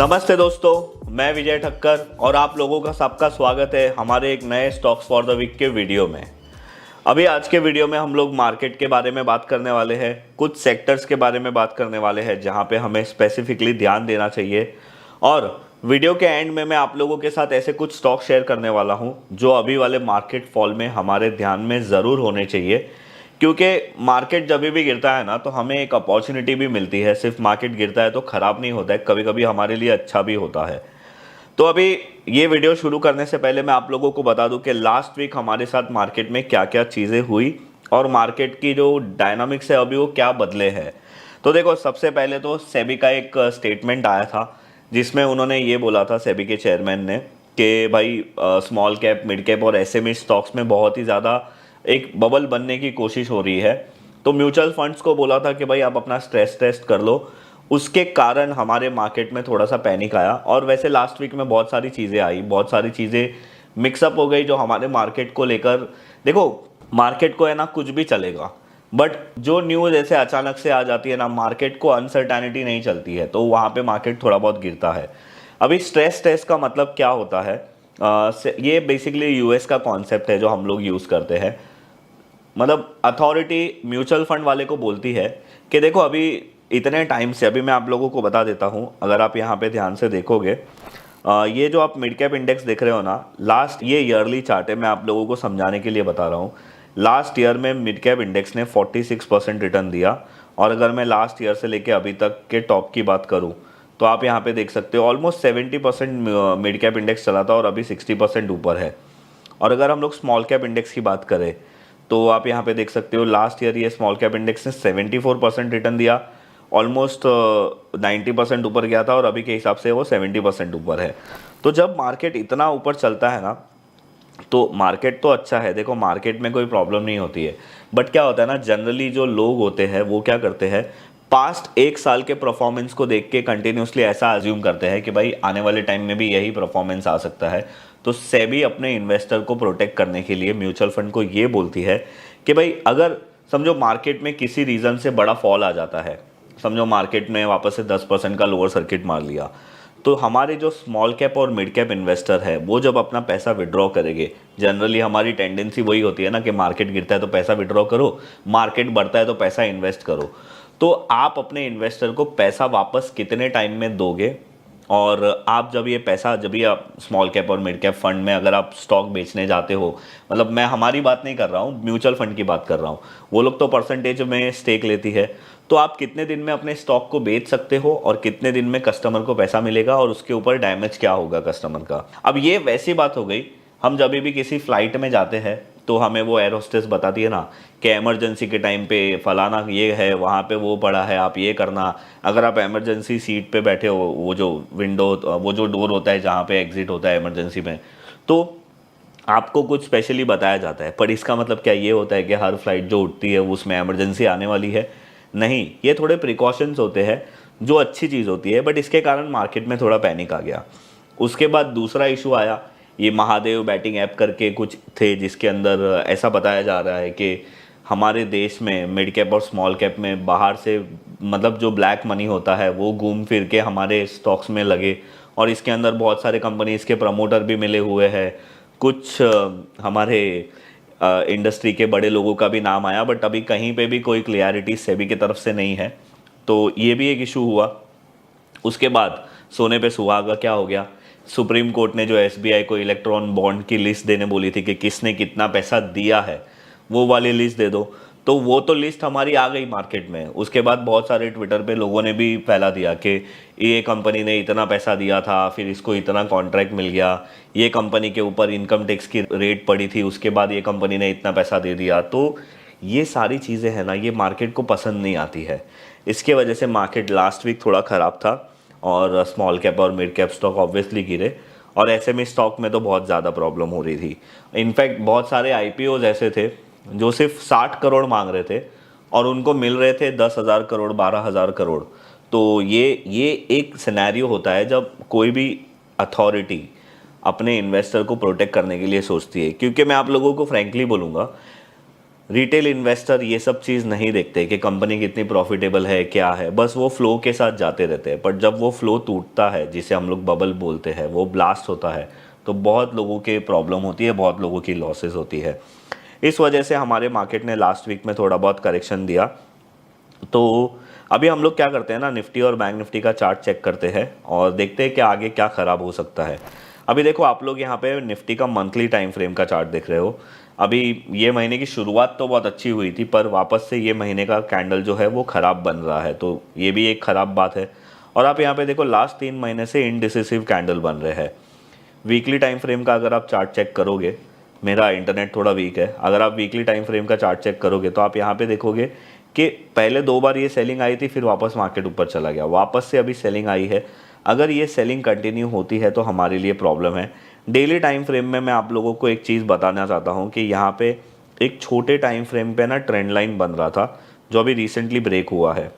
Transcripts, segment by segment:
नमस्ते दोस्तों, मैं विजय ठक्कर और आप लोगों का सबका स्वागत है हमारे एक नए स्टॉक्स फॉर द वीक के वीडियो में। अभी आज के वीडियो में हम लोग मार्केट के बारे में बात करने वाले हैं, कुछ सेक्टर्स के बारे में बात करने वाले हैं जहां पे हमें स्पेसिफिकली ध्यान देना चाहिए। और वीडियो के एंड में मैं आप लोगों के साथ ऐसे कुछ स्टॉक शेयर करने वाला हूं जो अभी वाले मार्केट फॉल में हमारे ध्यान में ज़रूर होने चाहिए, क्योंकि मार्केट जब भी गिरता है ना तो हमें एक अपॉर्चुनिटी भी मिलती है। सिर्फ मार्केट गिरता है तो ख़राब नहीं होता है, कभी कभी हमारे लिए अच्छा भी होता है। तो अभी ये वीडियो शुरू करने से पहले मैं आप लोगों को बता दूं कि लास्ट वीक हमारे साथ मार्केट में क्या क्या चीज़ें हुई और मार्केट की जो डायनामिक्स है अभी वो क्या बदले हैं। तो देखो, सबसे पहले तो सेबी का एक स्टेटमेंट आया था जिसमें उन्होंने ये बोला था, सेबी के चेयरमैन ने, कि भाई स्मॉल कैप, मिड कैप और एसएमई स्टॉक्स में बहुत ही ज़्यादा एक बबल बनने की कोशिश हो रही है। तो म्यूचुअल फंड्स को बोला था कि भाई आप अपना स्ट्रेस टेस्ट कर लो। उसके कारण हमारे मार्केट में थोड़ा सा पैनिक आया और वैसे लास्ट वीक में बहुत सारी चीज़ें आई, बहुत सारी चीज़ें मिक्सअप हो गई जो हमारे मार्केट को लेकर। देखो, मार्केट को है ना कुछ भी चलेगा, बट जो न्यूज़ ऐसे अचानक से आ जाती है ना, मार्केट को अनसर्टेनिटी नहीं चलती है तो वहाँ पे मार्केट थोड़ा बहुत गिरता है। अभी स्ट्रेस टेस्ट का मतलब क्या होता है? ये बेसिकली यूएस का कॉन्सेप्ट है जो हम लोग यूज़ करते हैं। मतलब अथॉरिटी म्यूचुअल फंड वाले को बोलती है कि देखो, अभी इतने टाइम से, अभी मैं आप लोगों को बता देता हूँ, अगर आप यहाँ पे ध्यान से देखोगे, ये जो आप मिड कैप इंडेक्स देख रहे हो ना, लास्ट ये ईयरली चार्ट है, मैं आप लोगों को समझाने के लिए बता रहा हूँ। लास्ट ईयर में मिड कैप इंडेक्स ने 46% रिटर्न दिया। और अगर मैं लास्ट ईयर से लेके अभी तक के टॉप की बात करूँ तो आप यहाँ पे देख सकते हो ऑलमोस्ट 70% मिड कैप इंडेक्स चला था और अभी 60% ऊपर है। और अगर हम लोग स्मॉल कैप इंडेक्स की बात करें तो आप यहाँ पे देख सकते हो, लास्ट ईयर ये स्मॉल कैप इंडेक्स ने 74% रिटर्न दिया, ऑलमोस्ट 90% ऊपर गया था और अभी के हिसाब से वो 70% ऊपर है। तो जब मार्केट इतना ऊपर चलता है ना तो मार्केट तो अच्छा है, देखो मार्केट में कोई प्रॉब्लम नहीं होती है। बट क्या होता है ना, जनरली जो लोग होते हैं वो क्या करते हैं, पास्ट एक साल के परफॉर्मेंस को देख के कंटिन्यूसली ऐसा अज्यूम करते हैं कि भाई आने वाले टाइम में भी यही परफॉर्मेंस आ सकता है। तो सेबी अपने इन्वेस्टर को प्रोटेक्ट करने के लिए म्यूचुअल फंड को ये बोलती है कि भाई अगर समझो मार्केट में किसी रीज़न से बड़ा फॉल आ जाता है, समझो मार्केट में वापस से 10% का लोअर सर्किट मार लिया, तो हमारे जो स्मॉल कैप और मिड कैप इन्वेस्टर है वो जब अपना पैसा विड्रॉ करेंगे, जनरली हमारी टेंडेंसी वही होती है ना कि मार्केट गिरता है तो पैसा विड्रॉ करो, मार्केट बढ़ता है तो पैसा इन्वेस्ट करो। तो आप अपने इन्वेस्टर को पैसा वापस कितने टाइम में दोगे? और आप जब ये पैसा, जब भी आप स्मॉल कैप और मिड कैप फंड में अगर आप स्टॉक बेचने जाते हो, मतलब मैं हमारी बात नहीं कर रहा हूँ, म्यूचुअल फंड की बात कर रहा हूँ, वो लोग तो परसेंटेज में स्टेक लेती है। तो आप कितने दिन में अपने स्टॉक को बेच सकते हो और कितने दिन में कस्टमर को पैसा मिलेगा और उसके ऊपर डैमेज क्या होगा कस्टमर का। अब ये वैसी बात हो गई, हम जब भी किसी फ्लाइट में जाते हैं तो हमें वो एयर होस्टेस बताती है ना कि इमरजेंसी के टाइम पे फलाना ये है, वहाँ पे वो पड़ा है, आप ये करना। अगर आप इमरजेंसी सीट पे बैठे हो, वो जो विंडो, वो जो डोर होता है जहाँ पे एग्जिट होता है इमरजेंसी में, तो आपको कुछ स्पेशली बताया जाता है। पर इसका मतलब क्या ये होता है कि हर फ्लाइट जो उठती है उसमें इमरजेंसी आने वाली है? नहीं, ये थोड़े प्रिकॉशंस होते हैं जो अच्छी चीज़ होती है, बट इसके कारण मार्केट में थोड़ा पैनिक आ गया। उसके बाद दूसरा इशू आया, ये महादेव बैटिंग ऐप करके कुछ थे जिसके अंदर ऐसा बताया जा रहा है कि हमारे देश में मिड कैप और स्मॉल कैप में बाहर से, मतलब जो ब्लैक मनी होता है वो घूम फिर के हमारे स्टॉक्स में लगे और इसके अंदर बहुत सारे कंपनीज के प्रमोटर भी मिले हुए हैं। कुछ हमारे इंडस्ट्री के बड़े लोगों का भी नाम आया, बट अभी कहीं पे भी कोई क्लियरिटी सेबी की तरफ से नहीं है। तो ये भी एक इशू हुआ। उसके बाद सोने पे सुहागा क्या हो गया, सुप्रीम कोर्ट ने जो एसबीआई को इलेक्ट्रॉन बॉन्ड की लिस्ट देने बोली थी कि किसने कितना पैसा दिया है, वो वाली लिस्ट दे दो। तो वो तो लिस्ट हमारी आ गई मार्केट में। उसके बाद बहुत सारे ट्विटर पे लोगों ने भी फैला दिया कि ये कंपनी ने इतना पैसा दिया था, फिर इसको इतना कॉन्ट्रैक्ट मिल गया, ये कंपनी के ऊपर इनकम टैक्स की रेट पड़ी थी, उसके बाद ये कंपनी ने इतना पैसा दे दिया। तो ये सारी चीज़ें हैं ना, ये मार्केट को पसंद नहीं आती है। इसके वजह से मार्केट लास्ट वीक थोड़ा ख़राब था और स्मॉल कैप और मिड कैप स्टॉक ऑब्वियसली गिरे और एसएमई स्टॉक में तो बहुत ज़्यादा प्रॉब्लम हो रही थी। इनफैक्ट बहुत सारे आईपीओज ऐसे थे जो सिर्फ 60 करोड़ मांग रहे थे और उनको मिल रहे थे 10,000 करोड़, 12,000 करोड़। तो ये एक सिनेरियो होता है जब कोई भी अथॉरिटी अपने इन्वेस्टर को प्रोटेक्ट करने के लिए सोचती है। क्योंकि मैं आप लोगों को फ्रैंकली बोलूँगा, रिटेल इन्वेस्टर ये सब चीज़ नहीं देखते कि कंपनी कितनी प्रॉफिटेबल है क्या है, बस वो फ्लो के साथ जाते रहते हैं। पर जब वो फ्लो टूटता है, जिसे हम लोग बबल बोलते हैं, वो ब्लास्ट होता है, तो बहुत लोगों के प्रॉब्लम होती है, बहुत लोगों की लॉसेस होती है। इस वजह से हमारे मार्केट ने लास्ट वीक में थोड़ा बहुत करेक्शन दिया। तो अभी हम लोग क्या करते हैं ना, निफ्टी और बैंक निफ्टी का चार्ट चेक करते हैं और देखते हैं कि आगे क्या ख़राब हो सकता है। अभी देखो आप लोग यहाँ पे निफ्टी का मंथली टाइम फ्रेम का चार्ट देख रहे हो। अभी ये महीने की शुरुआत तो बहुत अच्छी हुई थी, पर वापस से ये महीने का कैंडल जो है वो ख़राब बन रहा है, तो ये भी एक ख़राब बात है। और आप यहाँ पे देखो लास्ट 3 महीने से इनडिसिसिव कैंडल बन रहे हैं। वीकली टाइम फ्रेम का अगर आप चार्ट चेक करोगे, मेरा इंटरनेट थोड़ा वीक है, अगर आप वीकली टाइम फ्रेम का चार्ट चेक करोगे तो आप यहाँ पे देखोगे कि पहले 2 बार ये सेलिंग आई थी, फिर वापस मार्केट ऊपर चला गया, वापस से अभी सेलिंग आई है। अगर ये सेलिंग कंटिन्यू होती है तो हमारे लिए प्रॉब्लम है। डेली टाइम फ्रेम में मैं आप लोगों को एक चीज़ बताना चाहता हूँ कि यहाँ पे एक छोटे टाइम फ्रेम पे ना ट्रेंड लाइन बन रहा था, जो अभी रिसेंटली ब्रेक हुआ है,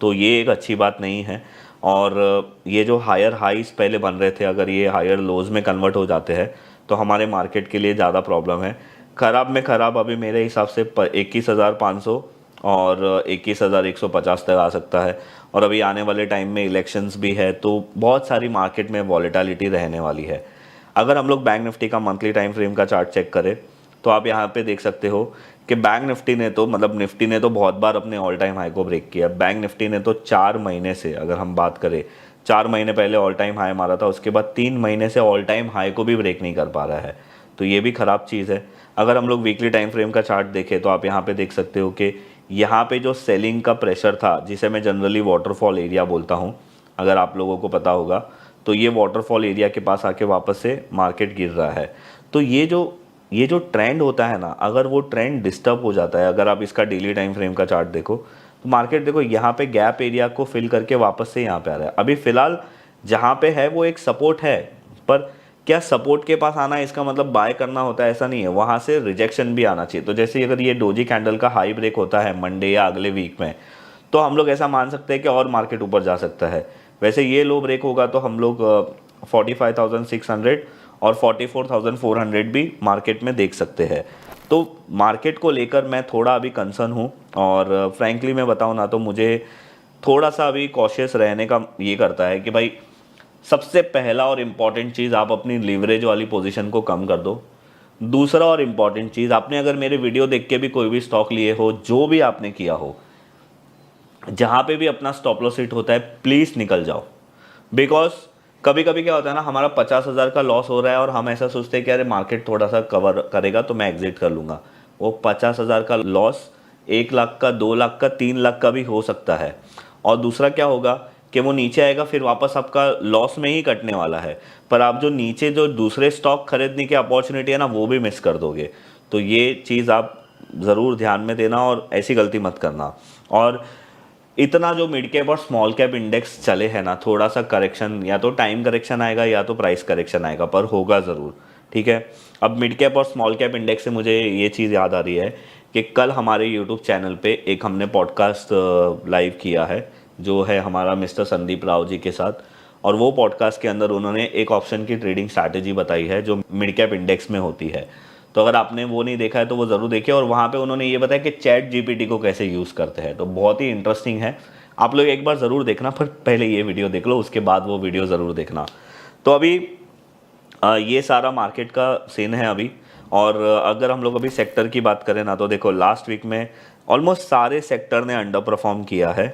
तो ये एक अच्छी बात नहीं है। और ये जो हायर हाइस पहले बन रहे थे, अगर ये हायर लोज में कन्वर्ट हो जाते हैं तो हमारे मार्केट के लिए ज़्यादा प्रॉब्लम है। ख़राब में ख़राब अभी मेरे हिसाब से 21,500 और 21,150 तक आ सकता है। और अभी आने वाले टाइम में इलेक्शंस भी है, तो बहुत सारी मार्केट में वॉलेटिलिटी रहने वाली है। अगर हम लोग बैंक निफ्टी का मंथली टाइम फ्रेम का चार्ट चेक करें तो आप यहाँ पे देख सकते हो कि बैंक निफ्टी ने तो मतलब निफ्टी ने तो बहुत बार अपने ऑल टाइम हाई को ब्रेक किया। बैंक निफ्टी ने तो 4 महीने से, अगर हम बात करें, 4 महीने पहले ऑल टाइम हाई मारा था, उसके बाद 3 महीने से ऑल टाइम हाई को भी ब्रेक नहीं कर पा रहा है, तो ये भी ख़राब चीज़ है। अगर हम लोग वीकली टाइम फ्रेम का चार्ट देखें तो आप यहाँ पे देख सकते हो कि यहाँ पे जो सेलिंग का प्रेशर था, जिसे मैं जनरली वाटरफॉल एरिया बोलता हूँ, अगर आप लोगों को पता होगा, तो ये वाटरफॉल एरिया के पास आके वापस से मार्केट गिर रहा है। तो ये जो ट्रेंड होता है ना, अगर वो ट्रेंड डिस्टर्ब हो जाता है, अगर आप इसका डेली टाइम फ्रेम का चार्ट देखो तो मार्केट देखो यहाँ पे गैप एरिया को फिल करके वापस से यहाँ पे आ रहा है। अभी फ़िलहाल जहाँ पे है वो एक सपोर्ट है, पर क्या सपोर्ट के पास आना इसका मतलब बाय करना होता है, ऐसा नहीं है, वहाँ से रिजेक्शन भी आना चाहिए। तो जैसे अगर ये डोजी कैंडल का हाई ब्रेक होता है मंडे या अगले वीक में, तो हम लोग ऐसा मान सकते हैं कि और मार्केट ऊपर जा सकता है। वैसे ये लो ब्रेक होगा तो हम लोग 45,600 और 44,400 भी मार्केट में देख सकते हैं। तो मार्केट को लेकर मैं थोड़ा अभी कंसर्न हूँ, और फ्रैंकली मैं बताऊँ ना तो मुझे थोड़ा सा अभी कॉशियस रहने का ये करता है कि भाई सबसे पहला और इम्पॉर्टेंट चीज़, आप अपनी लीवरेज वाली पोजीशन को कम कर दो। दूसरा और इम्पॉर्टेंट चीज़, आपने अगर मेरे वीडियो देख के भी कोई भी स्टॉक लिए हो, जो भी आपने किया हो, जहाँ पे भी अपना स्टॉप लॉस हिट होता है, प्लीज़ निकल जाओ। बिकॉज कभी कभी क्या होता है ना, हमारा 50,000 का लॉस हो रहा है और हम ऐसा सोचते हैं कि अरे मार्केट थोड़ा सा कवर करेगा तो मैं एग्जिट कर लूँगा। वो 50,000 का लॉस 1 लाख का, 2 लाख का, 3 लाख का भी हो सकता है। और दूसरा क्या होगा कि वो नीचे आएगा, फिर वापस आपका लॉस में ही कटने वाला है, पर आप जो नीचे जो दूसरे स्टॉक खरीदने की अपॉर्चुनिटी है ना, वो भी मिस कर दोगे। तो ये चीज़ आप ज़रूर ध्यान में देना और ऐसी गलती मत करना। और इतना जो मिड कैप और स्मॉल कैप इंडेक्स चले हैं ना, थोड़ा सा करेक्शन, या तो टाइम करेक्शन आएगा या तो प्राइस करेक्शन आएगा, पर होगा ज़रूर, ठीक है। अब मिड कैप और स्मॉल कैप इंडेक्स से मुझे ये चीज़ याद आ रही है कि कल हमारे यूट्यूब चैनल पे एक हमने पॉडकास्ट लाइव किया है, जो है हमारा मिस्टर संदीप राव जी के साथ। और वो पॉडकास्ट के अंदर उन्होंने एक ऑप्शन की ट्रेडिंग स्ट्रैटेजी बताई है जो मिड कैप इंडेक्स में होती है। तो अगर आपने वो नहीं देखा है तो वो ज़रूर देखिए। और वहाँ पे उन्होंने ये बताया कि चैट जीपीटी को कैसे यूज़ करते हैं, तो बहुत ही इंटरेस्टिंग है। आप लोग एक बार ज़रूर देखना, पर पहले ये वीडियो देख लो, उसके बाद वो वीडियो ज़रूर देखना। तो अभी ये सारा मार्केट का सीन है अभी। और अगर हम लोग अभी सेक्टर की बात करें ना, तो देखो लास्ट वीक में ऑलमोस्ट सारे सेक्टर ने अंडर परफॉर्म किया है।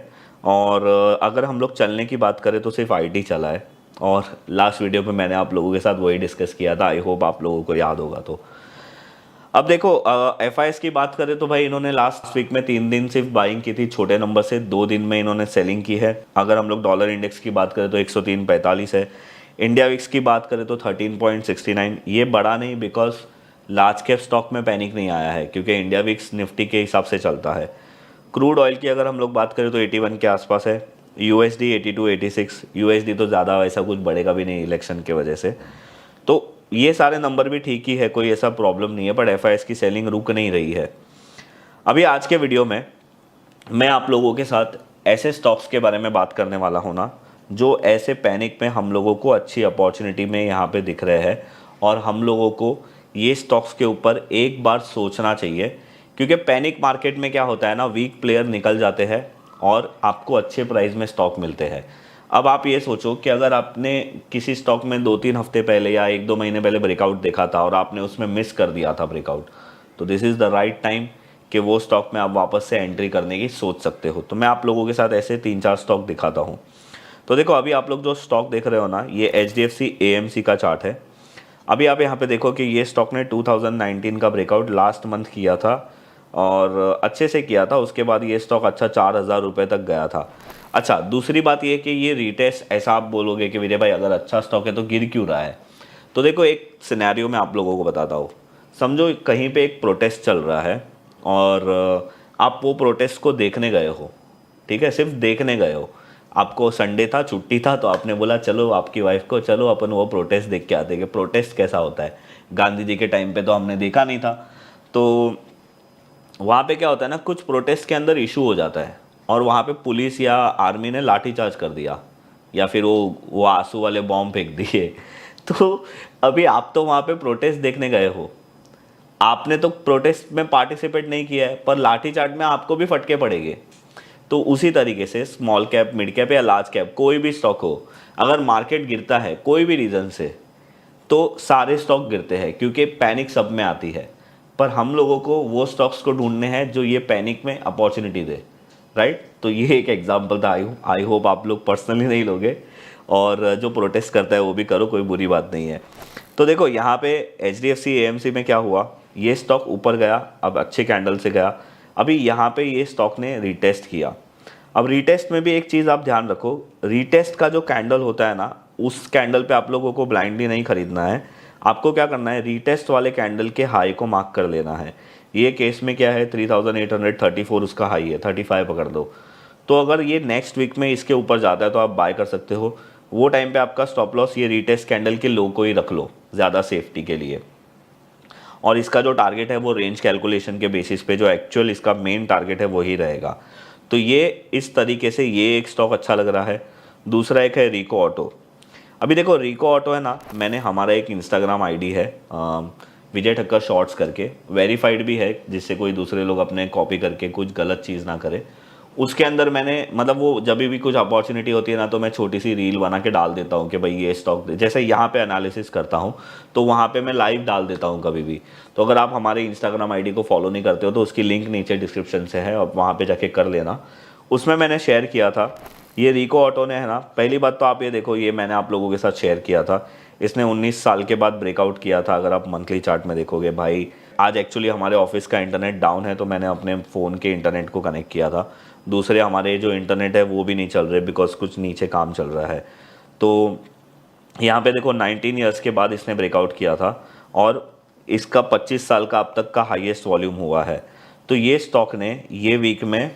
और अगर हम लोग चलने की बात करें तो सिर्फ आईटी चला है, और लास्ट वीडियो पे मैंने आप लोगों के साथ वही डिस्कस किया था, आई होप आप लोगों को याद होगा। तो अब देखो एफआईएस की बात करें तो भाई इन्होंने लास्ट वीक में 3 दिन सिर्फ बाइंग की थी छोटे नंबर से, 2 दिन में इन्होंने सेलिंग की है। अगर हम लोग डॉलर इंडेक्स की बात करें तो 103.45 है। इंडिया विक्स की बात करें तो 13.69। ये बड़ा नहीं, बिकॉज लार्ज कैप स्टॉक में पैनिक नहीं आया है, क्योंकि इंडिया विक्स निफ्टी के हिसाब से चलता है। क्रूड ऑयल की अगर हम लोग बात करें तो 81 के आसपास है। यूएसडी 82, 86। यूएसडी तो ज़्यादा वैसा कुछ बढ़ेगा भी नहीं इलेक्शन की वजह से। तो ये सारे नंबर भी ठीक ही है, कोई ऐसा प्रॉब्लम नहीं है, बट एफआईएस की सेलिंग रुक नहीं रही है। अभी आज के वीडियो में मैं आप लोगों के साथ ऐसे स्टॉक्स के बारे में बात करने वाला हूँ ना, जो ऐसे पैनिक में हम लोगों को अच्छी अपॉर्चुनिटी में यहाँ पे दिख रहे हैं, और हम लोगों को ये स्टॉक्स के ऊपर एक बार सोचना चाहिए क्योंकि पैनिक मार्केट में क्या होता है ना, वीक प्लेयर निकल जाते हैं और आपको अच्छे प्राइस में स्टॉक मिलते हैं। अब आप ये सोचो कि अगर आपने किसी स्टॉक में 2-3 हफ्ते पहले या 1-2 महीने पहले ब्रेकआउट देखा था और आपने उसमें मिस कर दिया था ब्रेकआउट, तो this is the right time कि वो स्टॉक में आप वापस से एंट्री करने की सोच सकते हो। तो मैं आप लोगों के साथ ऐसे 3-4 स्टॉक दिखाता हूँ। तो देखो अभी आप लोग जो स्टॉक देख रहे हो ना, ये HDFC AMC का चार्ट है। अभी आप यहाँ पे देखो कि ये स्टॉक ने 2019 का ब्रेकआउट लास्ट मंथ किया था और अच्छे से किया था। उसके बाद ये स्टॉक अच्छा 4,000 रुपये तक गया था। अच्छा, दूसरी बात ये कि ये रीटेस्ट, ऐसा आप बोलोगे कि विजय भाई अगर अच्छा स्टॉक है तो गिर क्यों रहा है? तो देखो एक सिनेरियो मैं आप लोगों को बताता हूँ। समझो कहीं पे एक प्रोटेस्ट चल रहा है और आप वो प्रोटेस्ट को देखने गए हो, ठीक है, सिर्फ देखने गए हो। आपको संडे था, छुट्टी था, तो आपने बोला चलो आपकी वाइफ को, चलो अपन वो प्रोटेस्ट देख के आते हैं कि प्रोटेस्ट कैसा होता है। गांधी जी के टाइम पे तो हमने देखा नहीं था। तो वहाँ पे क्या होता है ना, कुछ प्रोटेस्ट के अंदर इशू हो जाता है और वहाँ पे पुलिस या आर्मी ने लाठीचार्ज कर दिया या फिर वो आंसू वाले बॉम्ब फेंक दिए। तो अभी आप तो वहाँ पे प्रोटेस्ट देखने गए हो, आपने तो प्रोटेस्ट में पार्टिसिपेट नहीं किया है, पर लाठीचार्ज में आपको भी फटके पड़ेंगे। तो उसी तरीके से स्मॉल कैप, मिड कैप या लार्ज कैप कोई भी स्टॉक हो, अगर मार्केट गिरता है कोई भी रीज़न से, तो सारे स्टॉक गिरते हैं क्योंकि पैनिक सब में आती है। पर हम लोगों को वो स्टॉक्स को ढूंढने हैं जो ये पैनिक में अपॉर्चुनिटी दे, राइट। तो ये एक एग्जांपल था। आई होप आप लोग पर्सनली नहीं लोगे और जो प्रोटेस्ट करता है वो भी करो, कोई बुरी बात नहीं है। तो देखो यहाँ पे HDFC AMC में क्या हुआ, ये स्टॉक ऊपर गया, अब अच्छे कैंडल से गया। अभी यहाँ पे ये स्टॉक ने रीटेस्ट किया। अब रीटेस्ट में भी एक चीज़ आप ध्यान रखो, रीटेस्ट का जो कैंडल होता है ना, उस कैंडल पे आप लोगों को ब्लाइंडली नहीं खरीदना है। आपको क्या करना है, रीटेस्ट वाले कैंडल के हाई को मार्क कर लेना है। ये केस में क्या है, 3834 उसका हाई है, 35 पकड़ दो। तो अगर ये नेक्स्ट वीक में इसके ऊपर जाता है तो आप बाय कर सकते हो। वो टाइम पे आपका स्टॉप लॉस ये रीटेस्ट कैंडल के लो को ही रख लो ज़्यादा सेफ्टी के लिए। और इसका जो टारगेट है वो रेंज कैलकुलेशन के बेसिस पे जो एक्चुअल इसका मेन टारगेट है वही रहेगा। तो ये इस तरीके से ये एक स्टॉक अच्छा लग रहा है। दूसरा एक है रिको ऑटो। अभी देखो रिको ऑटो है ना, मैंने, हमारा एक इंस्टाग्राम आईडी है विजय ठक्कर शॉर्ट्स करके, वेरीफाइड भी है, जिससे कोई दूसरे लोग अपने कॉपी करके कुछ गलत चीज़ ना करे। उसके अंदर मैंने, मतलब वो जब भी कुछ अपॉर्चुनिटी होती है ना, तो मैं छोटी सी रील बना के डाल देता हूँ कि भाई ये स्टॉक, जैसे यहाँ पे एनालिसिस करता हूँ तो वहाँ पे मैं लाइव डाल देता हूँ कभी भी। तो अगर आप हमारे इंस्टाग्राम आईडी को फॉलो नहीं करते हो तो उसकी लिंक नीचे डिस्क्रिप्शन से है और वहाँ पे जाके कर लेना। उसमें मैंने शेयर किया था ये रिको ऑटो ने, है ना। पहली बात तो आप ये देखो, ये मैंने आप लोगों के साथ शेयर किया था, इसने 19 साल के बाद ब्रेकआउट किया था। अगर आप मंथली चार्ट में देखोगे भाई, आज एक्चुअली हमारे ऑफिस का इंटरनेट डाउन है तो मैंने अपने फ़ोन के इंटरनेट को कनेक्ट किया था। दूसरे हमारे जो इंटरनेट है वो भी नहीं चल रहे बिकॉज कुछ नीचे काम चल रहा है। तो यहाँ पे देखो 19 ईयर्स के बाद इसने ब्रेकआउट किया था और इसका 25 साल का अब तक का हाईएस्ट वॉल्यूम हुआ है। तो ये स्टॉक ने ये वीक में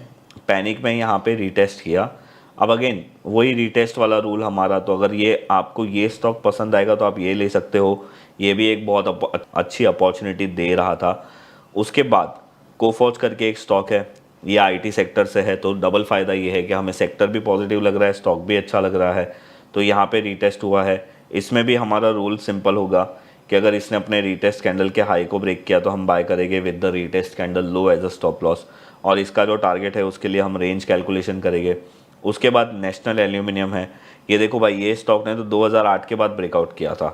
पैनिक में यहाँ पे रीटेस्ट किया। अब अगेन वही रीटेस्ट वाला रूल हमारा, तो अगर ये आपको ये स्टॉक पसंद आएगा तो आप ये ले सकते हो। ये भी एक बहुत अच्छी अपॉर्चुनिटी दे रहा था। उसके बाद कोफॉर्ज करके एक स्टॉक है, ये IT सेक्टर से है, तो डबल फ़ायदा ये है कि हमें सेक्टर भी पॉजिटिव लग रहा है, स्टॉक भी अच्छा लग रहा है। तो यहाँ पे रीटेस्ट हुआ है। इसमें भी हमारा रूल सिंपल होगा कि अगर इसने अपने रीटेस्ट कैंडल के हाई को ब्रेक किया तो हम बाय करेंगे with the retest candle low as a stop loss, और इसका जो टारगेट है उसके लिए हम रेंज कैलकुलेशन करेंगे। उसके बाद नेशनल एल्यूमिनियम है, ये देखो भाई, ये स्टॉक ने तो 2008 के बाद ब्रेकआउट किया था।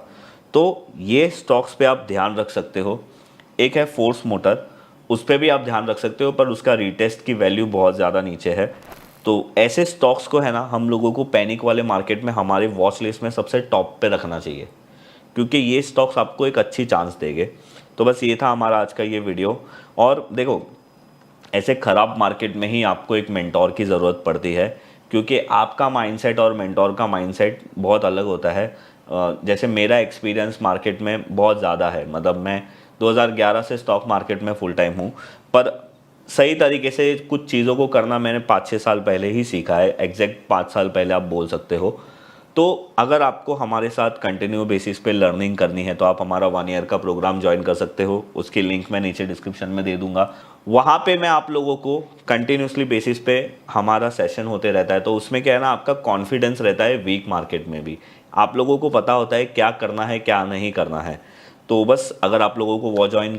तो ये स्टॉक्स पे आप ध्यान रख सकते हो। एक है फोर्स मोटर, उस पर भी आप ध्यान रख सकते हो, पर उसका रीटेस्ट की वैल्यू बहुत ज़्यादा नीचे है। तो ऐसे स्टॉक्स को, है ना, हम लोगों को पैनिक वाले मार्केट में हमारे वॉच लिस्ट में सबसे टॉप पे रखना चाहिए, क्योंकि ये स्टॉक्स आपको एक अच्छी चांस देंगे। तो बस ये था हमारा आज का ये वीडियो। और देखो, ऐसे ख़राब मार्केट में ही आपको एक मेंटोर की ज़रूरत पड़ती है, क्योंकि आपका माइंडसेट और मेंटोर का माइंडसेट बहुत अलग होता है। जैसे मेरा एक्सपीरियंस मार्केट में बहुत ज़्यादा है, मतलब मैं 2011 से स्टॉक मार्केट में फुल टाइम हूँ, पर सही तरीके से कुछ चीज़ों को करना मैंने 5-6 साल पहले ही सीखा है, एग्जैक्ट 5 साल पहले आप बोल सकते हो। तो अगर आपको हमारे साथ कंटिन्यू बेसिस पे लर्निंग करनी है तो आप हमारा 1 ईयर का प्रोग्राम ज्वाइन कर सकते हो। उसकी लिंक मैं नीचे डिस्क्रिप्शन में दे दूंगा। वहाँ पे मैं आप लोगों को कंटिन्यूसली बेसिस पे हमारा सेशन होते रहता है। तो उसमें क्या है ना, आपका कॉन्फिडेंस रहता है वीक मार्केट में भी, आप लोगों को पता होता है क्या करना है क्या नहीं करना है। तो बस अगर आप लोगों को वो ज्वाइन